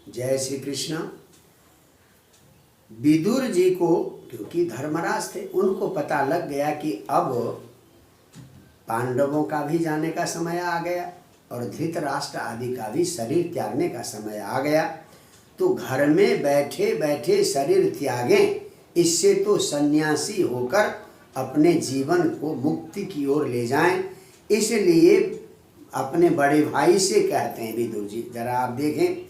जय श्री कृष्ण। विदुर जी को, क्योंकि धर्मराज थे, उनको पता लग गया कि अब पांडवों का भी जाने का समय आ गया और धृतराष्ट्र आदि का भी शरीर त्यागने का समय आ गया। तो घर में बैठे बैठे शरीर त्यागें, इससे तो सन्यासी होकर अपने जीवन को मुक्ति की ओर ले जाएं। इसलिए अपने बड़े भाई से कहते हैं विदुर जी, जरा आप देखें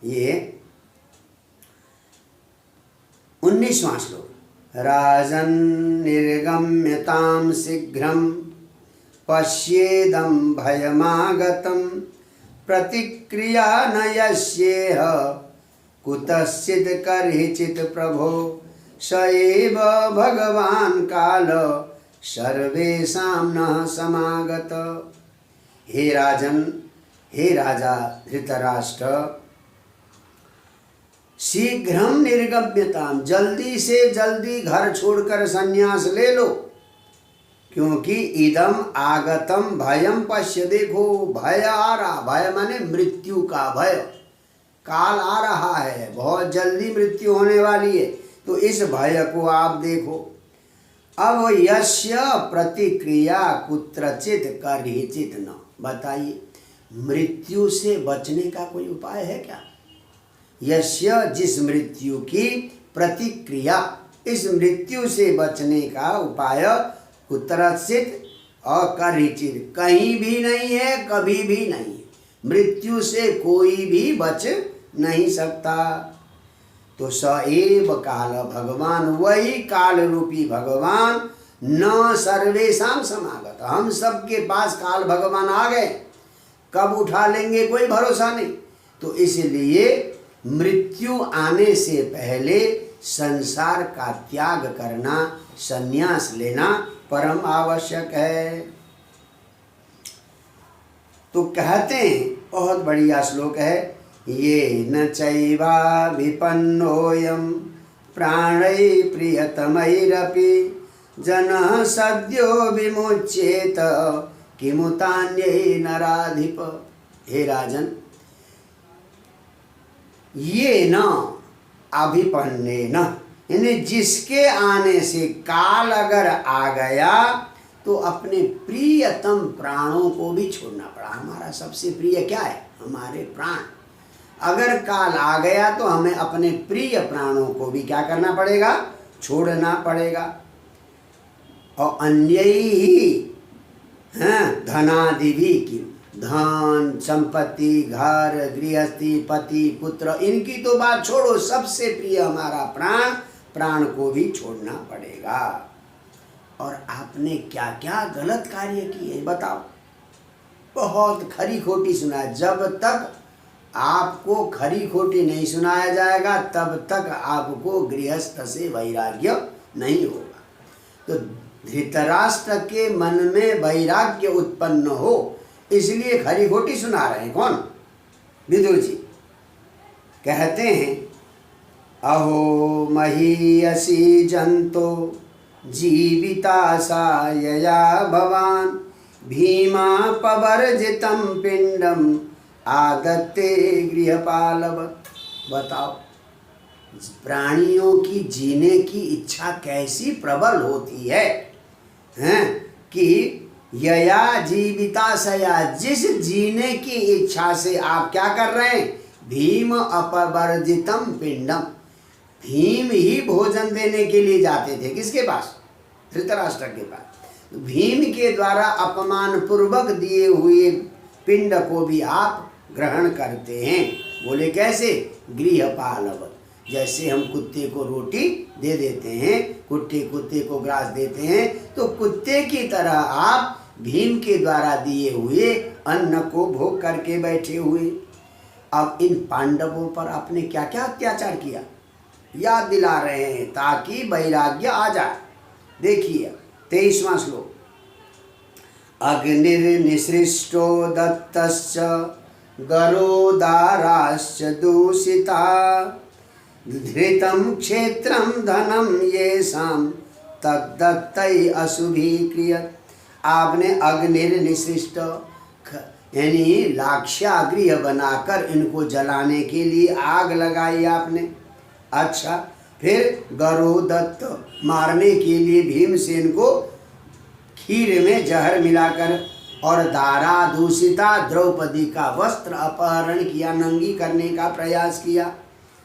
ये 19वां श्लोक। राजन् निर्गम्यतां शीघ्रं पश्येदं भयमागतं प्रतिक्रिया न यस्येह कुतश्चित् कर्हिचित् प्रभो स एव भगवान् काल सर्वेषां नः समागत। हे राजन, हे राजा धृतराष्ट्र, शीघ्रम निर्गम्यताम, जल्दी से जल्दी घर छोड़कर संन्यास ले लो, क्योंकि इदम आगतम भयम पश्य, देखो भय आ रहा। भय माने मृत्यु का भय, काल आ रहा है, बहुत जल्दी मृत्यु होने वाली है, तो इस भय को आप देखो। अब यस्य प्रतिक्रिया कुत्रचित कर्हिचित न, बताइए मृत्यु से बचने का कोई उपाय है क्या? यस्य, जिस मृत्यु की प्रतिक्रिया, इस मृत्यु से बचने का उपाय कुत्रचित अकर्हिचित, कहीं भी नहीं है, कभी भी नहीं है। मृत्यु से कोई भी बच नहीं सकता। तो स एव काल, भगवान वही काल रूपी भगवान, न सर्वेषां समागत, हम सबके पास काल भगवान आ गए, कब उठा लेंगे कोई भरोसा नहीं। तो इसलिए मृत्यु आने से पहले संसार का त्याग करना, संन्यास लेना परम आवश्यक है। तो कहते हैं, बहुत बढ़िया श्लोक है, ये न चैवा विपन्नोऽयं प्राणै प्रियतमैरपि जनः सद्यो विमुच्येत किमुतान्यै नराधिप। हे राजन, ये न अभिपन्ने न, यानी जिसके आने से काल अगर आ गया तो अपने प्रियतम प्राणों को भी छोड़ना पड़ा। हमारा सबसे प्रिय क्या है? हमारे प्राण। अगर काल आ गया तो हमें अपने प्रिय प्राणों को भी क्या करना पड़ेगा? छोड़ना पड़ेगा। और अन्यैहि धनादि भी की, धन संपत्ति, घर गृहस्थी, पति पुत्र, इनकी तो बात छोड़ो, सबसे प्रिय हमारा प्राण, प्राण को भी छोड़ना पड़ेगा। और आपने क्या क्या गलत कार्य किए बताओ। बहुत खरी खोटी सुनाया। जब तक आपको खरी खोटी नहीं सुनाया जाएगा तब तक आपको गृहस्थ से वैराग्य नहीं होगा। तो धृतराष्ट्र के मन में वैराग्य उत्पन्न हो, इसलिए खरी खोटी सुना रहे हैं। कौन? विदुर जी कहते हैं, अहो महीयसी जंतो जीवितासायया भवान भीमा पवर्जितं पिंडम आदत्ते गृहपालवत्। बताओ, प्राणियों की जीने की इच्छा कैसी प्रबल होती है, हैं? कि यया जीविताशया, जिस जीने की इच्छा से आप क्या कर रहे हैं? भीम अपवर्जितम पिंडम, भीम ही भोजन देने के लिए जाते थे। किसके पास? धृतराष्ट्र के पास। भीम के द्वारा अपमान पूर्वक दिए हुए पिंड को भी आप ग्रहण करते हैं। बोले कैसे? गृहपालवत्, जैसे हम कुत्ते को रोटी दे देते हैं, कुत्ते को ग्रास देते हैं, तो कुत्ते की तरह आप भीम के द्वारा दिए हुए अन्न को भोग करके बैठे हुए। अब इन पांडवों पर आपने क्या क्या अत्याचार किया, याद दिला रहे हैं ताकि वैराग्य आ जाए। देखिए 23वां श्लोक। अग्निर्निसृष्टो दत्तश्च गरोदाराश्च दूषिता धृतं क्षेत्रं धनं येषां तद्दत्तै अशुभी क्रियत। आपने अग्निर्निसृष्ट, यानी लाक्षागृह बनाकर इनको जलाने के लिए आग लगाई आपने। अच्छा, फिर गरुदत्त मारने के लिए भीमसेन को खीर में जहर मिलाकर, और दारा दूषिता द्रौपदी का वस्त्र अपहरण किया, नंगी करने का प्रयास किया।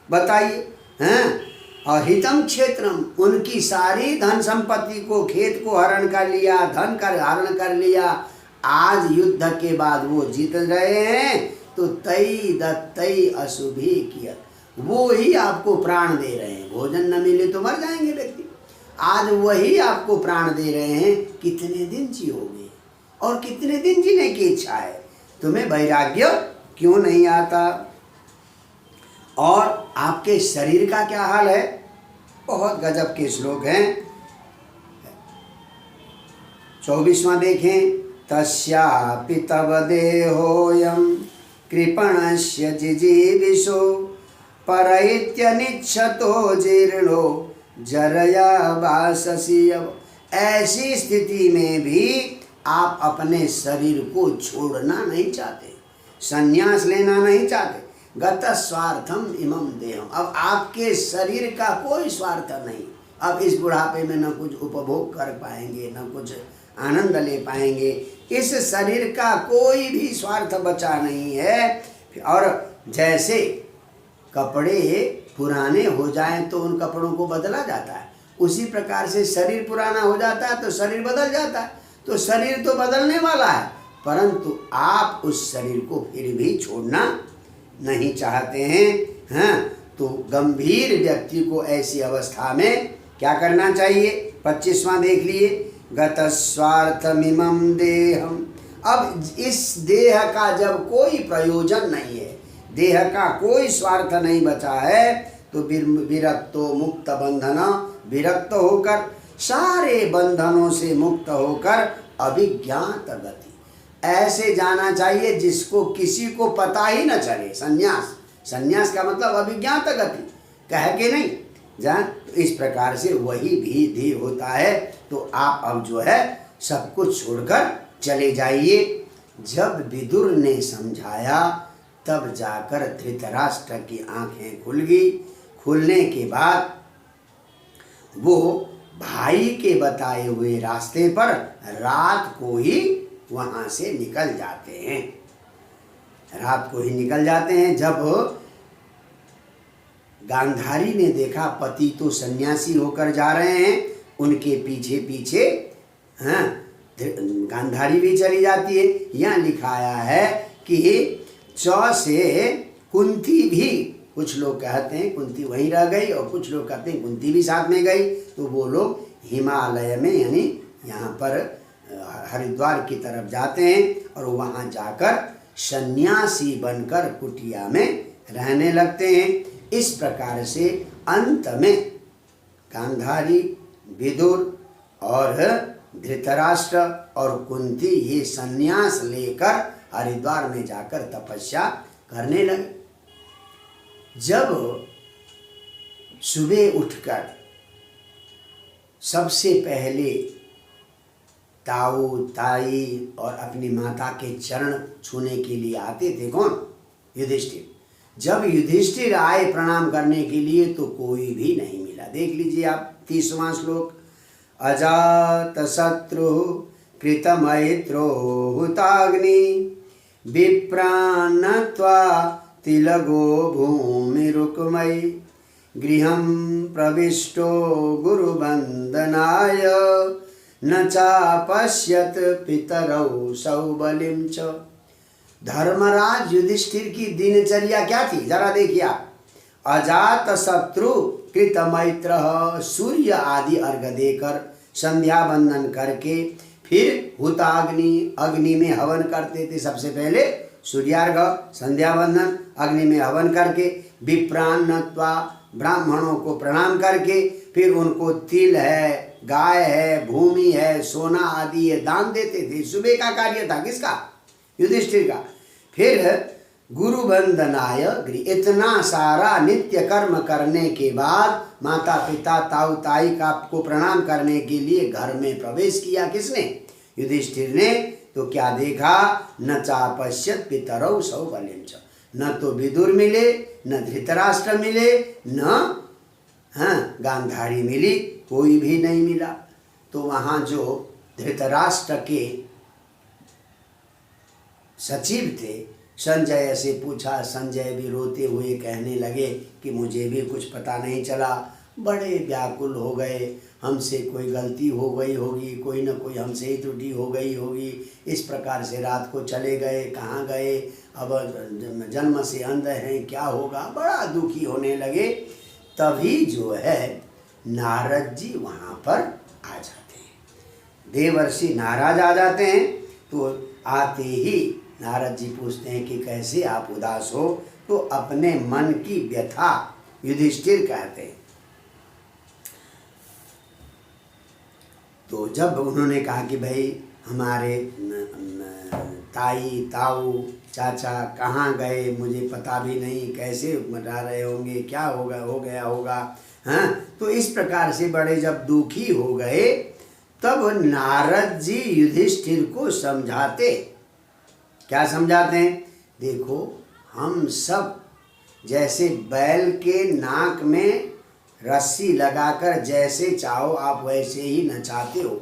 बताइए, हैं? और हितम क्षेत्रम, उनकी सारी धन संपत्ति को, खेत को हरण कर लिया, धन का हरण कर लिया। आज युद्ध के बाद वो जीत रहे हैं, तो तई दत्तई अशुभि किया, वो ही आपको प्राण दे रहे हैं। भोजन न मिले तो मर जाएंगे व्यक्ति, आज वही आपको प्राण दे रहे हैं। कितने दिन जियोगे और कितने दिन जीने की इच्छा है? तुम्हें वैराग्य क्यों नहीं आता? और आपके शरीर का क्या हाल है? बहुत गजब के श्लोक हैं। 24वां देखें। तस्यापि तव देहोऽयं कृपणस्य जिजीविषो परैत्यनिच्छतो जीर्णो जरया वाससि। ऐसी स्थिति में भी आप अपने शरीर को छोड़ना नहीं चाहते, संन्यास लेना नहीं चाहते। गत स्वार्थम इमं देहम, अब आपके शरीर का कोई स्वार्थ नहीं। अब इस बुढ़ापे में न कुछ उपभोग कर पाएंगे, न कुछ आनंद ले पाएंगे। इस शरीर का कोई भी स्वार्थ बचा नहीं है। और जैसे कपड़े पुराने हो जाएं तो उन कपड़ों को बदला जाता है, उसी प्रकार से शरीर पुराना हो जाता है तो शरीर बदल जाता है। तो शरीर तो बदलने वाला है, परंतु आप उस शरीर को फिर भी छोड़ना नहीं चाहते हैं। हाँ, तो गंभीर व्यक्ति को ऐसी अवस्था में क्या करना चाहिए? 25वां देख लिए। गत स्वार्थमिमं देहम, अब इस देह का जब कोई प्रयोजन नहीं है, देह का कोई स्वार्थ नहीं बचा है, तो विरक्तो मुक्त बंधन, विरक्त होकर, सारे बंधनों से मुक्त होकर अभिज्ञात गति, ऐसे जाना चाहिए जिसको किसी को पता ही न चले। संन्यास, संन्यास का मतलब अभिज्ञात गति, कह के नहीं जान। तो इस प्रकार से वही विधि होता है। तो आप अब जो है सब कुछ छोड़कर चले जाइए। जब विदुर ने समझाया तब जाकर धृतराष्ट्र की आंखें खुल गई। खुलने के बाद वो भाई के बताए हुए रास्ते पर रात को ही वहां से निकल जाते हैं। रात को ही निकल जाते हैं। जब गांधारी ने देखा पति तो सन्यासी होकर जा रहे हैं, उनके पीछे पीछे हाँ गांधारी भी चली जाती है। यहाँ लिखाया है कि च से कुंती भी, कुछ लोग कहते हैं कुंती वहीं रह गई और कुछ लोग कहते हैं कुंती भी साथ में गई। तो वो लोग हिमालय में यानी यहाँ पर हरिद्वार की तरफ जाते हैं और वहाँ जाकर सन्यासी बनकर कुटिया में रहने लगते हैं। इस प्रकार से अंत में गांधारी, विदुर और धृतराष्ट्र और कुंती ये सन्यास लेकर हरिद्वार में जाकर तपस्या करने लगे। जब सुबह उठकर सबसे पहले ताऊ ताई और अपनी माता के चरण छूने के लिए आते थे कौन? युधिष्ठिर। जब युधिष्ठिर आए प्रणाम करने के लिए तो कोई भी नहीं मिला। देख लीजिए आप 30वां श्लोक। अजात शत्रु कृत मैत्रो हुताग्नि विप्रान्नत्वा तिलगो भूमिरुक्मयी गृहं प्रविष्टो गुरुवंदनाय न चापश्यत पितरौ सौबलिं च। धर्मराज युधिष्ठिर की दिनचर्या क्या थी जरा देखिए आप। अजात शत्रु कृत मैत्र, सूर्य आदि अर्घ देकर संध्या बंदन करके फिर हुताग्नि, अग्नि में हवन करते थे। सबसे पहले सूर्यार्घ, संध्या बंदन, अग्नि में हवन करके विप्रान्नत्वा, ब्राह्मणों को प्रणाम करके फिर उनको तिल है, गाय है, भूमि है, सोना आदि ये दान देते थे। सुबह का कार्य था किसका? युधिष्ठिर का। फिर गुरु वंदनाय गृह, इतना सारा नित्य कर्म करने के बाद माता पिता ताऊ ताई का को प्रणाम करने के लिए घर में प्रवेश किया। किसने? युधिष्ठिर ने। तो क्या देखा, न चापश्यत पितरौ सौबलिं च, न तो विदुर मिले, न धृतराष्ट्र मिले, न गांधारी मिली, कोई भी नहीं मिला। तो वहाँ जो धृतराष्ट्र के सचिव थे, संजय से पूछा, संजय भी रोते हुए कहने लगे कि मुझे भी कुछ पता नहीं चला, बड़े व्याकुल हो गए, हमसे कोई गलती हो गई होगी, कोई न कोई हमसे ही त्रुटि हो गई होगी, इस प्रकार से रात को चले गए, कहाँ गए, अब जन्म से अंध हैं, क्या होगा, बड़ा दुखी होने लगे। तभी जो है नारद जी वहाँ पर आ जाते हैं, देवर्षि नाराज आ जाते हैं। तो आते ही नारद जी पूछते हैं कि कैसे आप उदास हो, तो अपने मन की व्यथा युधिष्ठिर कहते हैं। तो जब उन्होंने कहा कि भाई हमारे ताई ताऊ चाचा कहाँ गए, मुझे पता भी नहीं, कैसे मरा रहे होंगे, क्या होगा, हो गया होगा, हाँ, तो इस प्रकार से बड़े जब दुखी हो गए, तब नारद जी युधिष्ठिर को समझाते। क्या समझाते हैं, देखो हम सब जैसे बैल के नाक में रस्सी लगाकर जैसे चाहो आप वैसे ही नचाते हो,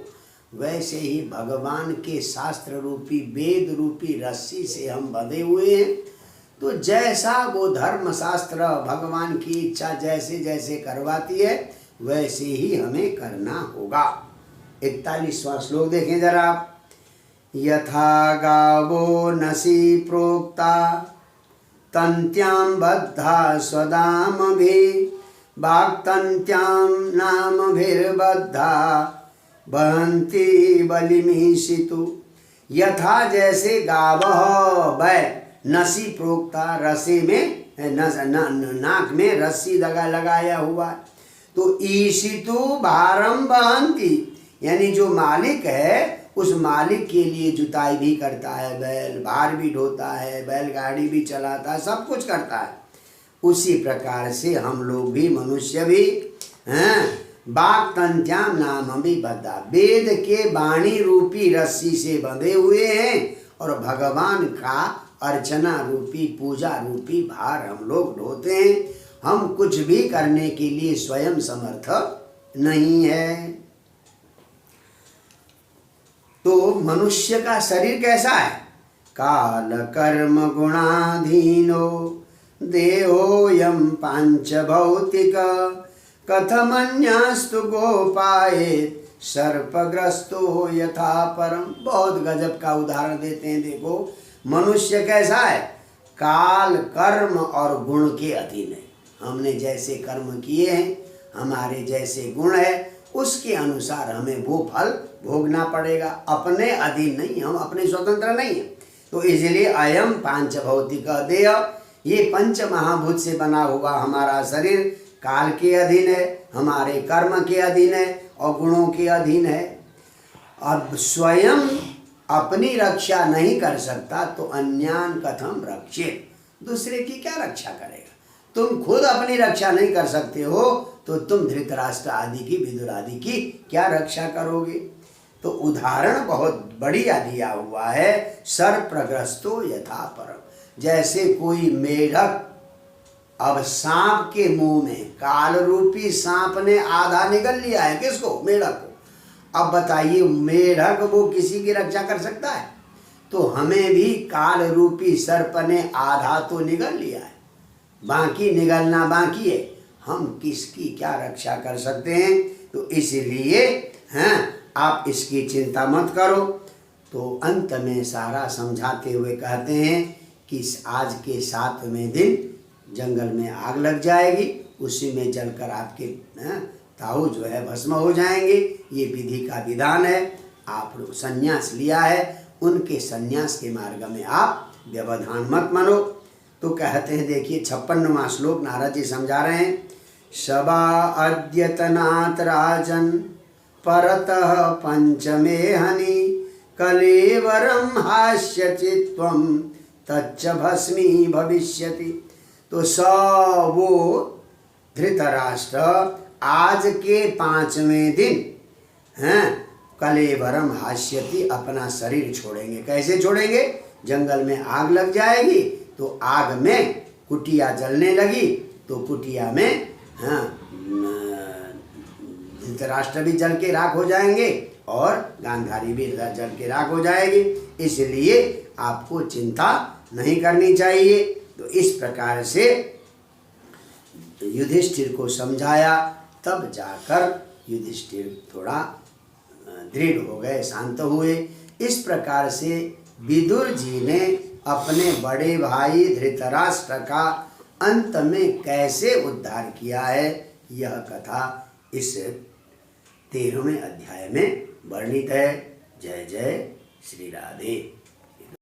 वैसे ही भगवान के शास्त्र रूपी वेद रूपी रस्सी से हम बंधे हुए हैं। तो जैसा वो धर्म शास्त्र भगवान की इच्छा जैसे जैसे करवाती है, वैसे ही हमें करना होगा। 41वां श्लोक देखें जरा आप। यथा गावो नसी प्रोक्ता तंत्यां बद्धा स्वदामभि वाक्तंत्यां नामभिर्बद्धा बहन्ति बलिमीशितु। यथा जैसे गावः बैल, नसी प्रोक्ता रसे में नाक में रस्सी लगाया हुआ, तो ईशितु भारम बहन्ति, यानी जो मालिक है उस मालिक के लिए जुताई भी करता है बैल, भार भी ढोता है, बैलगाड़ी भी चलाता है, सब कुछ करता है। उसी प्रकार से हम लोग भी, मनुष्य भी हैं, वाक्तंत्याम नाम भी बद्धा, वेद के वाणी रूपी रस्सी से बंधे हुए हैं, और भगवान का अर्चना रूपी पूजा रूपी भार हम लोग ढोते हैं। हम कुछ भी करने के लिए स्वयं समर्थ नहीं है। तो मनुष्य का शरीर कैसा है, काल कर्म गुणाधीनो देहोयम पांच भौतिक कथमन्यास्तु गोपायेत सर्पग्रस्तो यथा परम। बहुत गजब का उदाहरण देते हैं। देखो मनुष्य कैसा है, काल कर्म और गुण के अधीन है। हमने जैसे कर्म किए हैं, हमारे जैसे गुण है, उसके अनुसार हमें वो फल भोगना पड़ेगा। अपने अधीन नहीं, हम अपने स्वतंत्र नहीं है। तो इसलिए अयम पांच भौतिक देह, ये पंच महाभूत से बना हुआ हमारा शरीर काल के अधीन है, हमारे कर्म के अधीन है और गुणों के अधीन है। अब स्वयं अपनी रक्षा नहीं कर सकता तो अन्यान कथम रक्षे, दूसरे की क्या रक्षा करेगा। तुम खुद अपनी रक्षा नहीं कर सकते हो तो तुम धृतराष्ट्र आदि की, विदुर आदि की क्या रक्षा करोगे। तो उदाहरण बहुत बढ़िया दिया हुआ है। सर्पग्रस्तो यथा परम, जैसे कोई मेढक, अब सांप के मुंह में काल रूपी सांप ने आधा निगल लिया है, किसको, मेढक को। अब बताइए मेढक वो किसी की रक्षा कर सकता है। तो हमें भी काल रूपी सर्प ने आधा तो निगल लिया है, बाकी निगलना बाकी है। हम किसकी क्या रक्षा कर सकते हैं। तो इसलिए आप इसकी चिंता मत करो। तो अंत में सारा समझाते हुए कहते हैं कि आज के 7वें दिन जंगल में आग लग जाएगी, उसी में जलकर आपके ताऊ जो है भस्म हो जाएंगे। ये विधि का विधान है। आप संन्यास लिया है, उनके संन्यास के मार्ग में आप व्यवधान मत मानो। तो कहते हैं, देखिए 56वां श्लोक नारद जी समझा रहे हैं। शबा अद्यतनात् राजन परतः पंचमे हनि कलेवरम हास्यचित्वम तच्च भस्मी भविष्यति। तो वो धृतराष्ट्र आज के 5वें दिन कलेवरम हास्यति, अपना शरीर छोड़ेंगे। कैसे छोड़ेंगे? जंगल में आग लग जाएगी तो आग में कुटिया जलने लगी तो कुटिया में धृतराष्ट्र भी जल के राख हो जाएंगे और गांधारी भी जल के राख हो जाएगी। इसलिए आपको चिंता नहीं करनी चाहिए। तो इस प्रकार से युधिष्ठिर को समझाया, तब जाकर युधिष्ठिर थोड़ा दृढ़ हो गए, शांत हुए। इस प्रकार से विदुर जी ने अपने बड़े भाई धृतराष्ट्र का अंत में कैसे उद्धार किया है, यह कथा इस 13वें अध्याय में वर्णित है। जय जय श्री राधे।